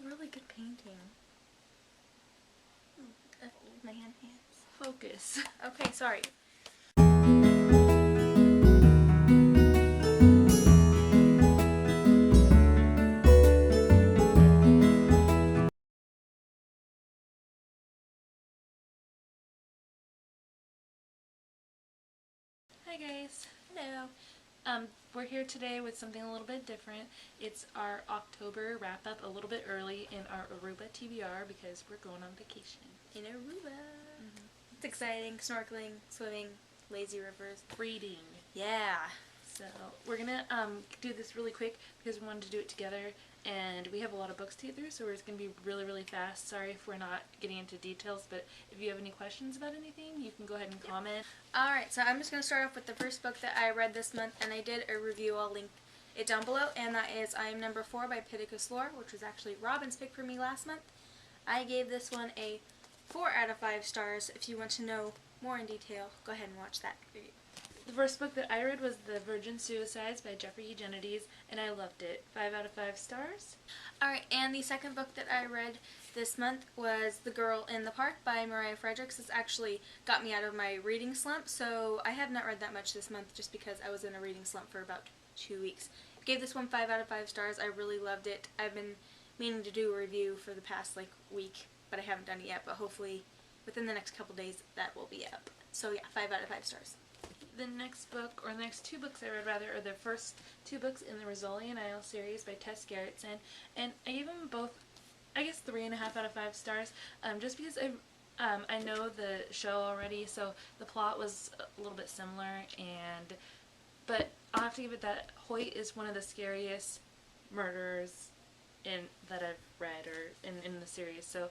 really good painting. Man hands. Focus. Okay, sorry. Hi guys. Hello. We're here today with something a little bit different. It's our October wrap up, a little bit early in our Aruba TBR because we're going on vacation. In Aruba. It's exciting. Snorkeling, swimming, lazy rivers. Reading. Yeah. So we're gonna do this really quick because we wanted to do it together, and we have a lot of books to get through, so it's gonna be really, really fast. Sorry if we're not getting into details, but if you have any questions about anything, you can go ahead and comment. Alright, so I'm just going to start off with the first book that I read this month, and I did a review. I'll link it down below, and that is I Am Number 4 by Pittacus Lore, which was actually Robin's pick for me last month. I gave this one a 4 out of 5 stars. If you want to know more in detail, go ahead and watch that review. The first book that I read was The Virgin Suicides by Jeffrey Eugenides, and I loved it. 5 out of 5 stars. Alright, and the second book that I read this month was The Girl in the Park by Mariah Fredericks. This actually got me out of my reading slump, so I have not read that much this month just because I was in a reading slump for about 2 weeks. I gave this one 5 out of 5 stars. I really loved it. I've been meaning to do a review for the past week, but I haven't done it yet, but hopefully within the next couple days that will be up. So yeah, 5 out of 5 stars. The next book, or the next 2 books I read rather, are the first 2 books in the Rizzoli Isle series by Tess Gerritsen, and I gave them both, I guess, 3.5 out of 5 stars, just because I know the show already, so the plot was a little bit similar, but I'll have to give it that Hoyt is one of the scariest murderers that I've read, or in the series, so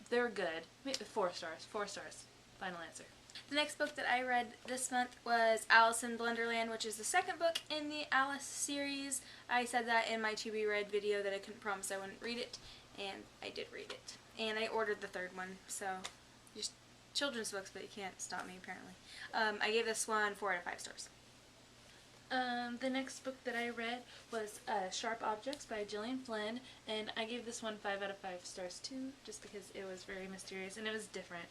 they're good. 4 stars, 4 stars, final answer. The next book that I read this month was Alice in Blunderland, which is the second book in the Alice series. I said that in my to be read video that I couldn't promise I wouldn't read it, and I did read it. And I ordered the third one, so just children's books, but you can't stop me apparently. I gave this one 4 out of 5 stars. The next book that I read was Sharp Objects by Gillian Flynn, and I gave this one 5 out of 5 stars too, just because it was very mysterious and it was different,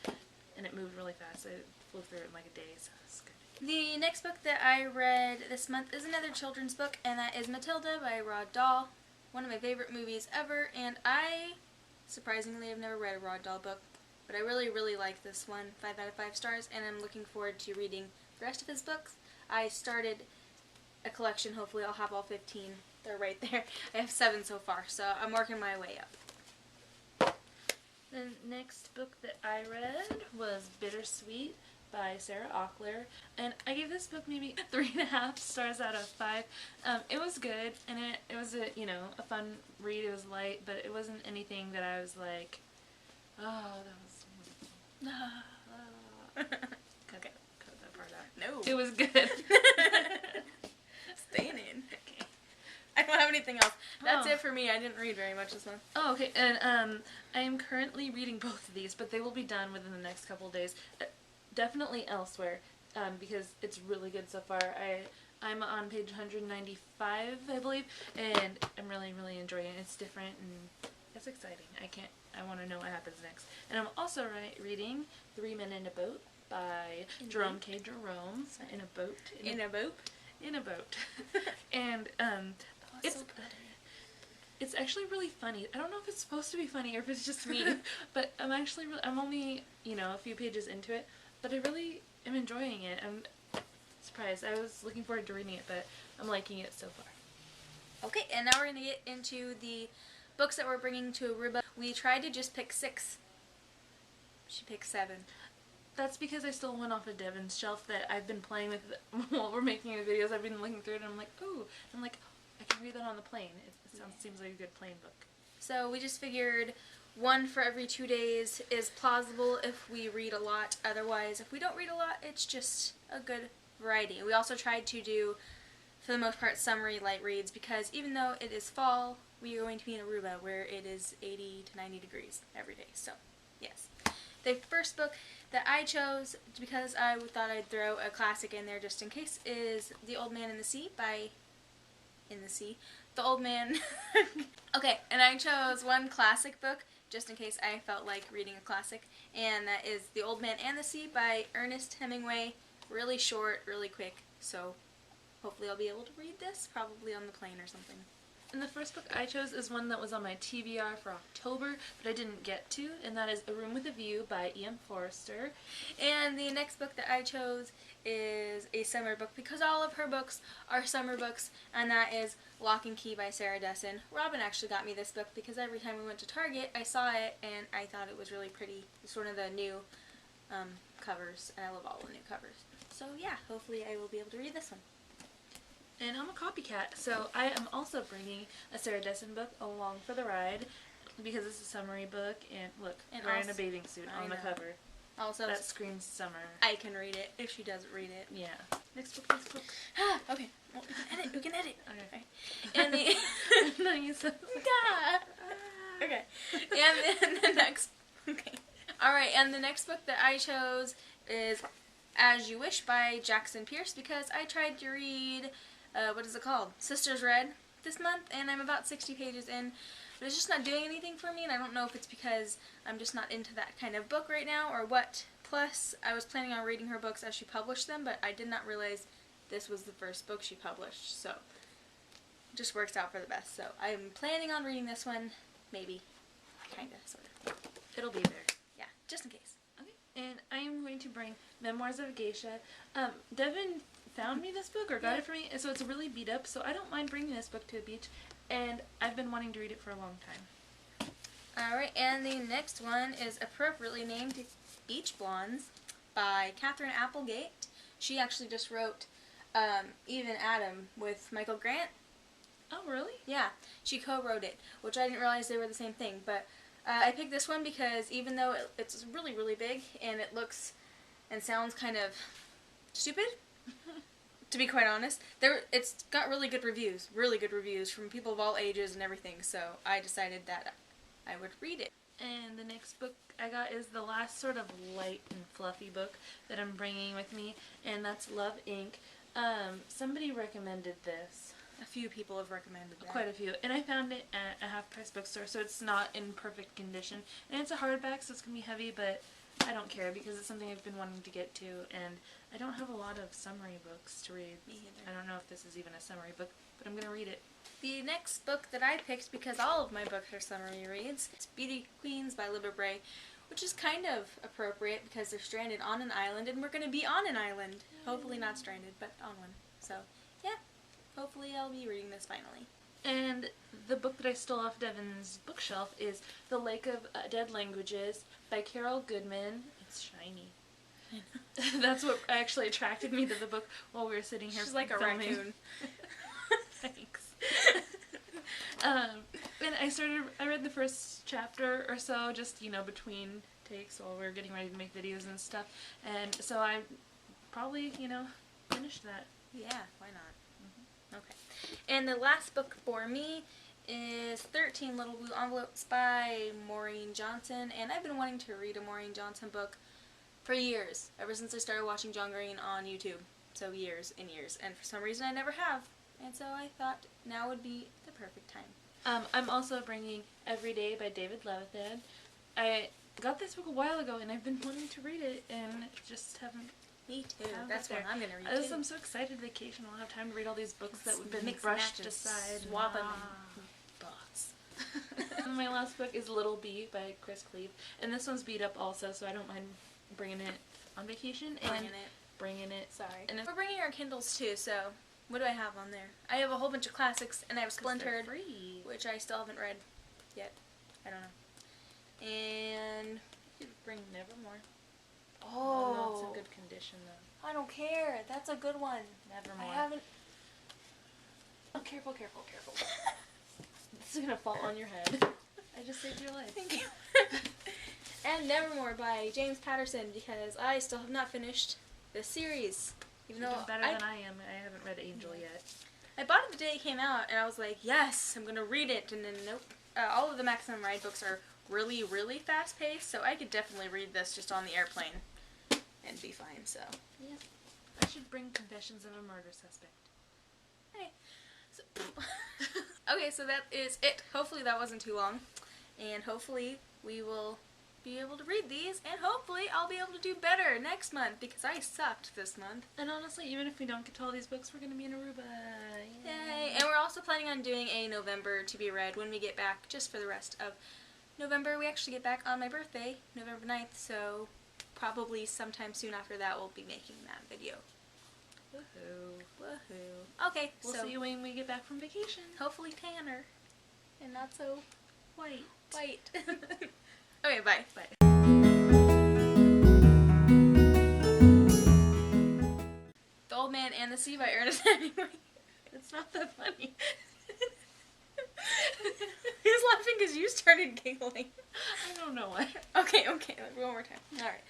and it moved really fast. I flew through it in like a day, so it's good. The next book that I read this month is another children's book, and that is Matilda by Roald Dahl. One of my favorite movies ever, and I, surprisingly, have never read a Roald Dahl book, but I really, really like this one. 5 out of 5 stars, and I'm looking forward to reading the rest of his books. I started a collection. Hopefully I'll have all 15. They're right there. I have 7 so far, so I'm working my way up. The next book that I read was Bittersweet by Sarah Auckler, and I gave this book maybe 3.5 stars out of 5. It was good, and it was a fun read. It was light, but it wasn't anything that I was like, oh, that was wonderful. Okay. Cut that part out. No. It was good. Staying in. Okay. I don't have anything else. That's it for me. I didn't read very much this month. Oh, okay. And I am currently reading both of these, but they will be done within the next couple of days. Definitely elsewhere, because it's really good so far. I'm on page 195, I believe, and I'm really, really enjoying it. It's different and it's exciting. I want to know what happens next. And I'm also reading 3 Men in a Boat by Jerome K. Jerome. In a boat. In a boat? In a boat. And it's so good. It's actually really funny. I don't know if it's supposed to be funny or if it's just me, but I'm only, a few pages into it, but I really am enjoying it. I'm surprised. I was looking forward to reading it, but I'm liking it so far. Okay, and now we're going to get into the books that we're bringing to Aruba. We tried to just pick 6. She picked 7. That's because I stole one off of Devin's shelf that I've been playing with while we're making the videos. I've been looking through it and I'm like, ooh. I'm like, I can read that on the plane. It seems like a good plane book. So we just figured 1 for every 2 days is plausible if we read a lot. Otherwise, if we don't read a lot, it's just a good variety. We also tried to do, for the most part, summery light reads because even though it is fall, we are going to be in Aruba where it is 80 to 90 degrees every day. So, yes. The first book that I chose, because I thought I'd throw a classic in there just in case, is The Old Man in the Sea The Old Man. Okay, and I chose one classic book, just in case I felt like reading a classic, and that is The Old Man and the Sea by Ernest Hemingway. Really short, really quick, so hopefully I'll be able to read this, probably on the plane or something. And the first book I chose is one that was on my TBR for October, but I didn't get to, and that is A Room with a View by Ian Forster. And the next book that I chose is a summer book, because all of her books are summer books, and that is Lock and Key by Sarah Dessen. Robin actually got me this book because every time we went to Target, I saw it, and I thought it was really pretty. It's one of the new covers, and I love all the new covers. So yeah, hopefully I will be able to read this one. And I'm a copycat, so I am also bringing a Sarah Dessen book along for the ride because it's a summary book, and look, And wearing also, a bathing suit on the cover. Also, That screams summer. I can read it if she doesn't read it. Yeah. Next book, next book. Okay, well, we can edit. Okay. And the... No, you said... Okay. And then the next... Okay. Alright, and the next book that I chose is As You Wish by Jackson Pierce, because I tried to read... what is it called? Sisters Red this month, and I'm about 60 pages in, but it's just not doing anything for me, and I don't know if it's because I'm just not into that kind of book right now, or what. Plus, I was planning on reading her books as she published them, but I did not realize this was the first book she published, so it just works out for the best. So I'm planning on reading this one, maybe, kinda, sorta. It'll be there. Yeah, just in case. Okay. And I am going to bring Memoirs of a Geisha. Devin found me this book, or got it for me, and so it's really beat up, so I don't mind bringing this book to a beach, and I've been wanting to read it for a long time. Alright, and the next one is appropriately named Beach Blondes by Katherine Applegate. She actually just wrote Even Adam with Michael Grant. Oh, really? Yeah, she co-wrote it, which I didn't realize they were the same thing, but I picked this one because even though it's really, really big, and it looks and sounds kind of stupid, to be quite honest, it's got really good reviews from people of all ages and everything, so I decided that I would read it. And the next book I got is the last sort of light and fluffy book that I'm bringing with me, and that's Love, Inc. Somebody recommended this. A few people have recommended that. Quite a few. And I found it at a half-price bookstore, so it's not in perfect condition. And it's a hardback, so it's going to be heavy, but I don't care because it's something I've been wanting to get to, and I don't have a lot of summary books to read. Me either. I don't know if this is even a summary book, but I'm going to read it. The next book that I picked, because all of my books are summary reads, it's Beauty Queens by Libba Bray, which is kind of appropriate because they're stranded on an island, and we're going to be on an island. Hopefully not stranded, but on one. So, yeah. Hopefully I'll be reading this finally. And the book that I stole off Devin's bookshelf is The Lake of Dead Languages by Carol Goodman. It's shiny. That's what actually attracted me to the book while we were sitting here. She's like a filming. raccoon. Thanks. And I read the first chapter or so, just, between takes while we were getting ready to make videos and stuff. And so I probably, finished that. Yeah, why not? Okay. And the last book for me is 13 Little Blue Envelopes by Maureen Johnson, and I've been wanting to read a Maureen Johnson book for years, ever since I started watching John Green on YouTube. So years and years, and for some reason I never have, and so I thought now would be the perfect time. I'm also bringing Every Day by David Levithan. I got this book a while ago, and I've been wanting to read it, and just haven't. Me too. That's what I'm going to read too. I'm so excited vacation. I'll have time to read all these books that we've been Mix brushed and match aside. Swap them. Books. And my last book is Little Bee by Chris Cleave. And this one's beat up also, so I don't mind bringing it on vacation. Bringing it. Sorry. And we're bringing our Kindles too, so what do I have on there? I have a whole bunch of classics, and I have Splintered, which I still haven't read yet. I don't know. And you could bring Nevermore. Oh, it's in good condition though. I don't care. That's a good one. Nevermore. I haven't. Oh, careful. This is gonna fall on your head. I just saved your life. Thank you. And Nevermore by James Patterson, because I still have not finished this series. Even though better than I am. I haven't read Angel yet. I bought it the day it came out, and I was like, yes, I'm gonna read it. And then nope. All of the Maximum Ride books are really, really fast paced, so I could definitely read this just on the airplane and be fine. So yeah, I should bring Confessions of a Murder Suspect. Hey. So, Okay, so that is it. Hopefully that wasn't too long. And hopefully we will be able to read these, and hopefully I'll be able to do better next month because I sucked this month. And honestly, even if we don't get to all these books, we're going to be in Aruba. Yay! And we're also planning on doing a November to be read when we get back, just for the rest of November. We actually get back on my birthday, November 9th, so probably sometime soon after that we'll be making that video. Woohoo. Woohoo. Okay, We'll so see you when we get back from vacation. hopefully tanner and not so White. white. Okay, bye. Bye. The Old Man and the Sea by Ernest Hemingway. It's not that funny. He's laughing because you started giggling. I don't know why. Okay, one more time. Alright.